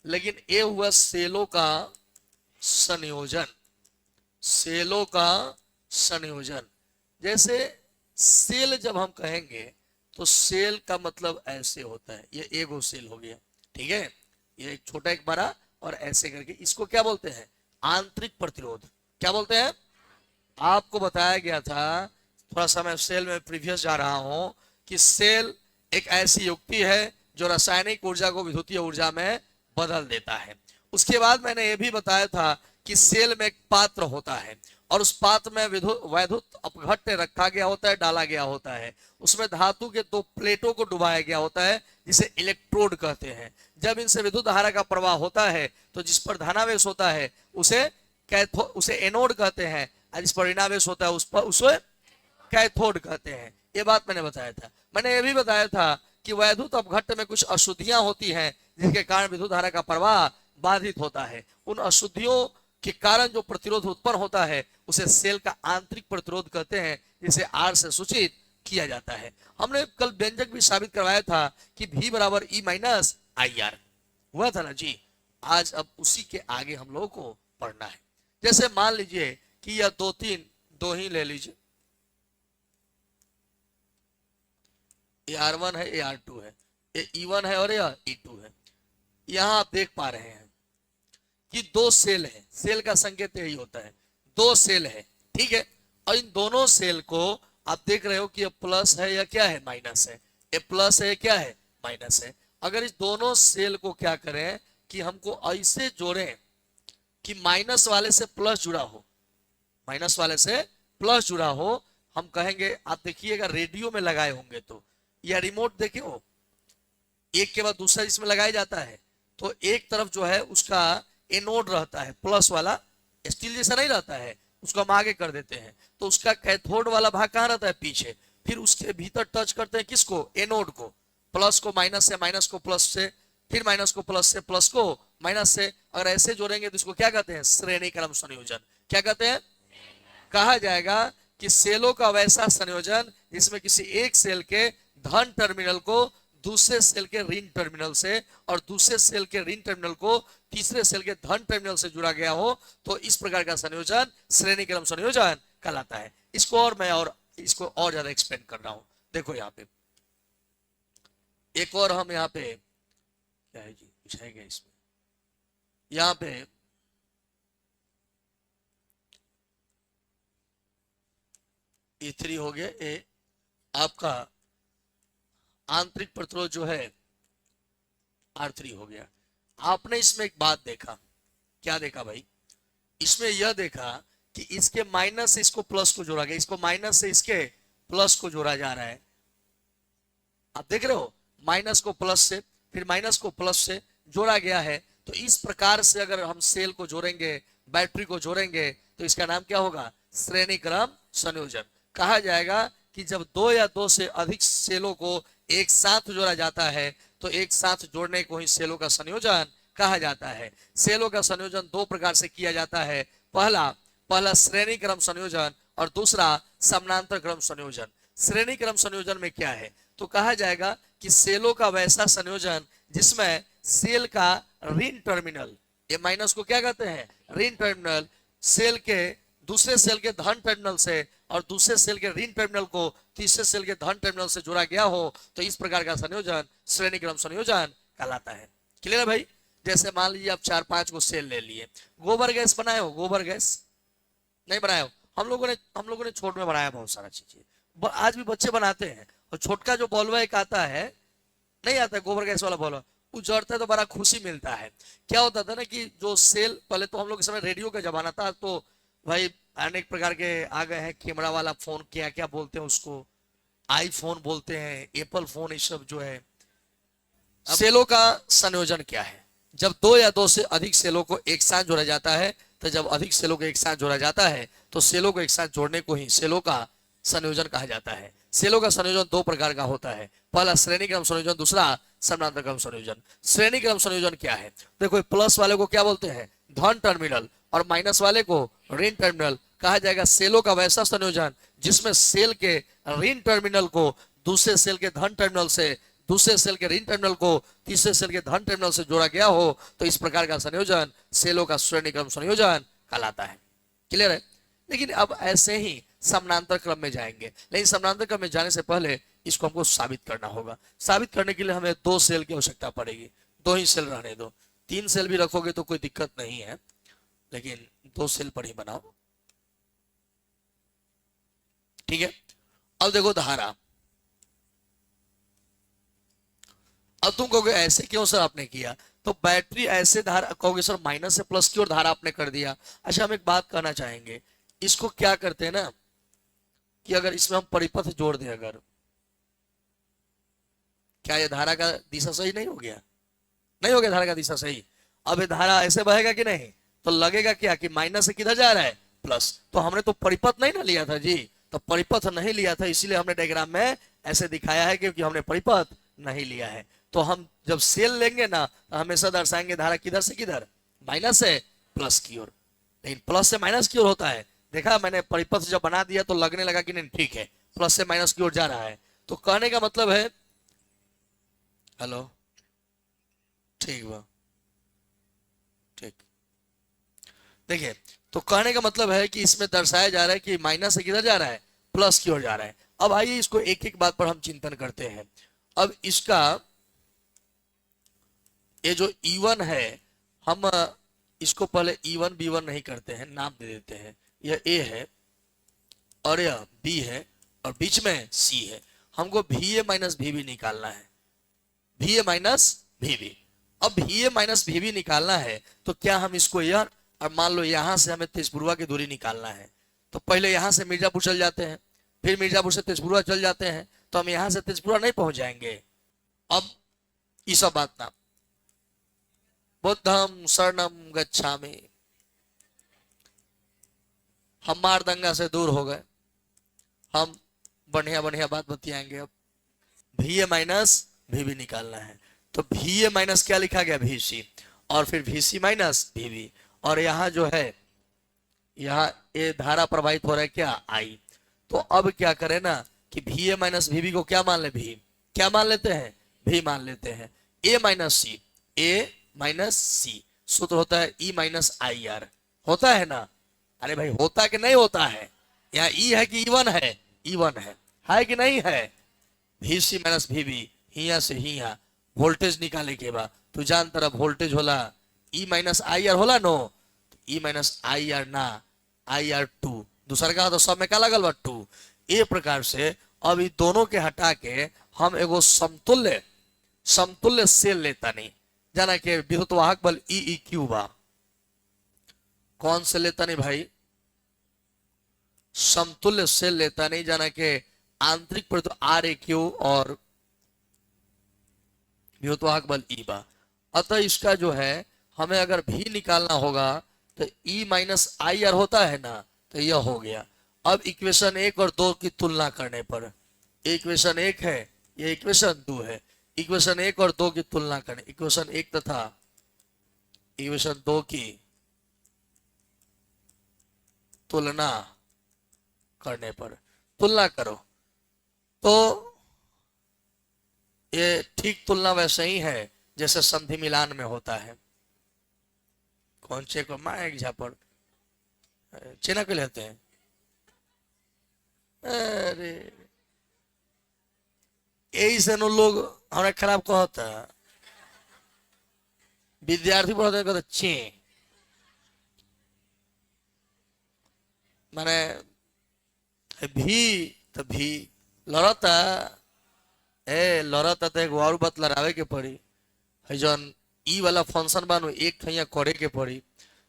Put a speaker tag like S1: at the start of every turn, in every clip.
S1: लेकिन ये हुआ सेलों का संयोजन, सेलों का संयोजन। जैसे सेल जब हम कहेंगे तो सेल का मतलब ऐसे होता है, ये एगो सेल हो गया, ठीक है, ये एक छोटा एक बड़ा और ऐसे करके, इसको क्या बोलते हैं, आंतरिक प्रतिरोध। क्या बोलते हैं, आपको बताया गया था, थोड़ा सा मैं सेल में प्रीवियस जा रहा हूं, कि सेल एक ऐसी युक्ति है जो रासायनिक ऊर्जा को विद्युतीय ऊर्जा में बदल देता है। उसके बाद मैंने ये भी बताया था कि सेल में एक पात्र होता है और उस पात्र में वैद्युत अपघट्य रखा गया होता है, डाला गया होता है, उसमें धातु के दो प्लेटों को डुबाया गया होता है जिसे इलेक्ट्रोड कहते हैं। जब इनसे विद्युत धारा का प्रवाह होता है तो जिस पर धनावेश होता है उसे एनोड कहते हैं, और जिस पर ऋणावेश होता है उसे कैथोड कहते हैं। ये बात मैंने बताया था। मैंने ये भी बताया था कि वैद्युत अपघट्ट में कुछ अशुद्धियां होती हैं जिसके कारण विद्युत धारा का प्रवाह बाधित होता है। उन अशुद्धियों के कारण जो प्रतिरोध उत्पन्न होता है उसे सेल का आंतरिक प्रतिरोध कहते हैं, जिसे आर से सूचित किया जाता है। हमने कल व्यंजक भी साबित करवाया था कि V बराबर E माइनस आई आर हुआ था ना जी। आज अब उसी के आगे हम लोगों को पढ़ना है। जैसे मान लीजिए कि यह दो ही ले लीजिए, ये R1 है, ये R2 है, ये E1 है और यह E2 है। यहां आप देख पा रहे हैं कि दो सेल है, सेल का संकेत यही होता है, दो सेल है, ठीक है, और इन दोनों सेल को आप देख रहे हो कि ये प्लस है या क्या है, माइनस है, ये प्लस है क्या है, माइनस है। अगर इस दोनों सेल को क्या करें कि हमको ऐसे जोड़ें कि माइनस वाले से प्लस जुड़ा हो, माइनस वाले से प्लस जुड़ा हो, हम कहेंगे, आप देखिएगा रेडियो में लगाए होंगे तो, या रिमोट देखे हो, एक के बाद दूसरा इसमें लगाया जाता है, तो एक तरफ जो है उसका एनोड रहता है, प्लस वाला स्टील जैसा नहीं रहता है, उसको हम आगे कर देते हैं, तो उसका कैथोड वाला भाग कहाँ रहता है, पीछे। फिर उसके भीतर टच करते हैं किसको, एनोड को, प्लस को माइनस से, माइनस को प्लस से, फिर माइनस को प्लस से, प्लस को माइनस से। अगर ऐसे जोड़ेंगे तो इसको क्या कहते हैं, श्रेणी क्रम संयोजन। क्या कहते हैं, कहा जाएगा कि सेलों का वैसा संयोजन जिसमें किसी एक सेल के धन टर्मिनल को दूसरे सेल के ऋण टर्मिनल से और दूसरे सेल के ऋण टर्मिनल को तीसरे सेल के धन टर्मिनल से जुड़ा गया हो, तो इस प्रकार का संयोजन श्रेणी क्रम संयोजन कहलाता है। इसको और ज्यादा एक्सप्लेन कर रहा हूं। देखो यहाँ पे एक और हम यहाँ पे क्या है जी, बिछाएंगे इसमें, यहाँ पे E3 हो गया, ए आपका आंतरिक प्रतिरोध जो है R3 हो गया। आपने इसमें एक बात देखा, क्या देखा भाई, इसमें यह देखा कि इसके माइनस से इसको प्लस को जोड़ा गया, इसको माइनस से इसके प्लस को जोड़ा जा रहा है। आप देख रहे हो, माइनस को प्लस से, फिर माइनस को प्लस से जोड़ा गया है। तो इस प्रकार से अगर हम सेल को जोड़ेंगे, बैटरी को जोड़ेंगे, तो इसका नाम क्या होगा, श्रेणी क्रम संयोजन। कहा जाएगा कि जब दो या दो से अधिक सेलों को एक साथ जोड़ा जाता है तो एक साथ जोड़ने को ही सेलों का संयोजन कहा जाता है। सेलों का संयोजन दो प्रकार से किया जाता है, पहला श्रेणी क्रम संयोजन और दूसरा समानांतर क्रम संयोजन। श्रेणी क्रम संयोजन में क्या है, तो कहा जाएगा कि सेलों का वैसा संयोजन जिसमें सेल का ऋण टर्मिनल, ये माइनस को क्या कहते हैं, ऋण टर्मिनल, सेल के दूसरे सेल के धन टर्मिनल से और दूसरे सेल के ऋण टर्मिनल को तीसरे सेल के धन टर्मिनल से जोड़ा गया हो, तो इस प्रकार का संयोजन श्रेणी क्रम संयोजन कहलाता है। क्लियर है भाई। जैसे मान लीजिए आप 4-5 को सेल ले लिए, गोबर गैस बनाए हो, गोबर गैस नहीं बनाए हो, हम लोगों ने छोट में बनाया बहुत सारा चीजें, आज भी बच्चे बनाते हैं। और छोटका जो बॉल्वा एक आता है, नहीं आता है गोबर गैस वाला बॉल्वा, वो जड़ता है तो बड़ा खुशी मिलता है। क्या होता था ना कि जो सेल, पहले तो हम लोग के समय रेडियो का जमाना था, तो भाई अनेक प्रकार के आ गए हैं, कैमरा वाला फोन, क्या क्या बोलते हैं उसको, आईफोन बोलते हैं, एप्पल फोन, ये सब जो है। सेलों का संयोजन क्या है, जब दो या दो से अधिक सेलों को एक साथ जोड़ा जाता है, तो जब अधिक सेलों को एक साथ जोड़ा जाता है तो सेलों को एक साथ जोड़ने को ही सेलों का संयोजन कहा जाता है। सेलों का संयोजन दो प्रकार का होता है, पहला श्रेणी क्रम संयोजन, दूसरा समानांतर क्रम संयोजन। श्रेणी क्रम संयोजन क्या है, देखो प्लस वाले को क्या बोलते हैं, धन टर्मिनल, और माइनस वाले को ऋण टर्मिनल। कहा जाएगा सेलों का वैसा संयोजन जिसमें सेल के ऋण टर्मिनल को दूसरे सेल के धन टर्मिनल से दूसरे सेल के ऋण टर्मिनल को तीसरे सेल के धन टर्मिनल से जोड़ा गया हो तो इस प्रकार का संयोजन सेलों का श्रेणी क्रम संयोजन कहलाता है। क्लियर है? लेकिन अब ऐसे ही समानांतर क्रम में जाएंगे, लेकिन समानांतर क्रम में जाने से पहले इसको हमको साबित करना होगा। साबित करने के लिए हमें 2 सेल की आवश्यकता पड़ेगी। 2 ही सेल रहने दो, 3 सेल भी रखोगे तो कोई दिक्कत नहीं है, लेकिन 2 सेल पर ही बनाओ। ठीक है? अब देखो धारा। अब तुम कहोगे ऐसे क्यों सर आपने किया? तो बैटरी ऐसे धारा, कहोगे सर माइनस से प्लस की ओर धारा आपने कर दिया। अच्छा, हम एक बात कहना चाहेंगे, इसको क्या करते हैं ना कि अगर इसमें हम परिपथ जोड़ दें, अगर क्या ये धारा का दिशा सही नहीं हो गया? नहीं हो गया धारा का दिशा सही। अब ये धारा ऐसे बहेगा कि नहीं? तो लगेगा क्या कि माइनस से किधर जा रहा है? प्लस। तो हमने तो परिपथ नहीं ना लिया था जी, तो परिपथ नहीं लिया था, इसीलिए हमने डायग्राम में ऐसे दिखाया है क्योंकि हमने परिपथ नहीं लिया है। तो हम जब सेल लेंगे ना तो हमेशा दर्शाएंगे धारा किधर से किधर? माइनस से प्लस की ओर। लेकिन प्लस से माइनस की ओर होता है। देखा, मैंने परिपथ जब बना दिया तो लगने लगा कि नहीं ठीक है, प्लस से माइनस की ओर जा रहा है। तो कहने का मतलब है, हेलो, ठीक बा, ठीक। देखिए, तो कहने का मतलब है कि इसमें दर्शाया जा रहा है कि माइनस से किधर जा रहा है? प्लस की ओर जा रहा है। अब आइए इसको एक एक बात पर हम चिंतन करते हैं। अब इसका ये जो E1 है, हम इसको पहले E1 B1 नहीं करते हैं, नाम दे देते हैं। यह A है और यह B है और बीच में C है। हमको VA माइनस VB निकालना है। VA minus VB। अब VA माइनस VB निकालना है तो क्या हम इसको यार, और मान लो यहां से हमें तेजपुरवा की दूरी निकालना है, तो पहले यहां से मिर्जापुर चल जाते हैं, फिर मिर्जापुर से तेजपुरवा चल जाते हैं, तो हम यहां से तेजपुरवा नहीं पहुंच जाएंगे। अब ये सब बात ना, बुद्धम शरणम गच्छामि, हम मारदंगा से दूर हो गए, हम बढ़िया बढ़िया बात बतियाएंगे। अब VA माइनस VB निकालना है, तो VA माइनस क्या लिखा गया? VC, और फिर VC माइनस VB, और यहाँ जो है, यहाँ ये धारा प्रवाहित हो रहा है क्या? I। तो अब क्या करें ना कि VA माइनस VB को क्या मान ले? V क्या मान लेते हैं? V मान लेते हैं। A minus C, A minus C सूत्र होता है E माइनस IR, होता है ना? अरे भाई, होता कि नहीं होता है? यहाँ E है कि E1 है? E1 है कि नहीं है? VC माइनस VB, हिया से हिया वोल्टेज निकाले के बाद तू जान तरफ वोल्टेज होला E माइनस IR होला नो, E माइनस IR ना, IR2 दूसरा का, तो सब में क्या लगल बा? 2। ये प्रकार से अब इन दोनों के हटा के हम एगो समतुल्य समतुल्य सेल लेता नहीं, जाना के विद्युत वाहक बल EEQ बा। कौन से लेता नहीं भाई? समतुल्य सेल लेता नहीं, जाना के आंतरिक परिवर्तन RAQ और विद्युत वाहक बल E बा। अतः इसका जो है हमें अगर भी निकालना होगा तो E माइनस IR होता है ना, तो यह हो गया। अब इक्वेशन 1 और 2 की तुलना करने पर, इक्वेशन 1 है, ये इक्वेशन 2 है, इक्वेशन 1 और 2 की तुलना करें, इक्वेशन 1 तथा इक्वेशन 2 की तुलना करने पर, तुलना करो तो ये ठीक तुलना वैसे ही है जैसे संधि मिलान में होता है। कौन से को माएग झापड़ चेना को लेते हैं? अरे यही से लोग हमारे खराब कहता है, विद्यार्थी पढ़ते हैं कहते चे, माने भी तो भी लड़ता लड़ता तो एक और बात लड़ावे के पड़ी है। जौन ई वाला फंक्शन बा नु एक ठैया करे के पड़ी।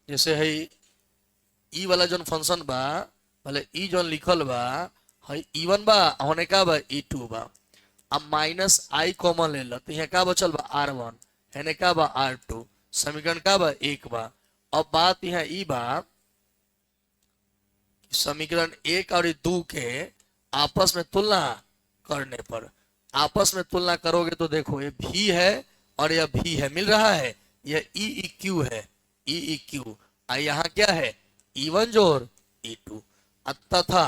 S1: जैसे है ई वाला जौन फंक्शन बा, भले ई जौन लिखल बा है E1 बा, होने का बा E2 बा। अब माइनस I कॉमन ले लो तो यहाँ का बचल बा R1, है का बा R2, समीकरण का बा 1 बा। अब बात यहाँ ई बा, समीकरण 1 और 2 के आपस में तुलना करने पर, आपस में तुलना करोगे तो देखो ये भी है और यह भी है, मिल रहा है, यह EEQ है, EEQ। यहाँ क्या है? E1 जोड़ E2। तथा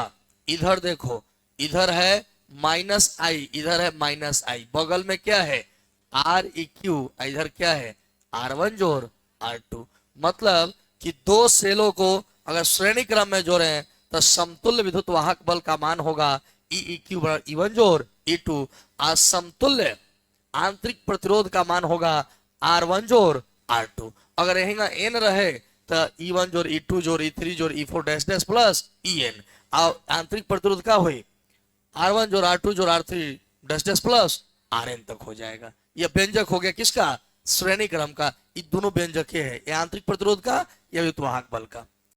S1: इधर देखो, इधर है माइनस आई, इधर है माइनस आई, बगल में क्या है आर ई क्यू, इधर क्या है R1 जोड़ R2। मतलब कि दो सेलों को अगर श्रेणी क्रम में जोड़े तो समतुल्य विद्युत वाहक बल का मान होगा ई क्यू बराबर E1 जोड़ E2। असमतुल्य आंतरिक प्रतिरोध का मान होगा R1 जोड़ R2। अगर यही ना n रहे तो E1 जोड़ E2 जोड़ E3 जोड़ E4 dash dash plus En। आंतरिक प्रतिरोध का हुई R1 जोड़ R2 जोड़ R3 dash dash plus Rn तक हो जाएगा। यह व्यंजक हो गया किसका, श्रेणी क्रम का। ये दोनों व्यंजक है, ये आंतरिक प्रतिरोध का या विद्युत वाहक बल का।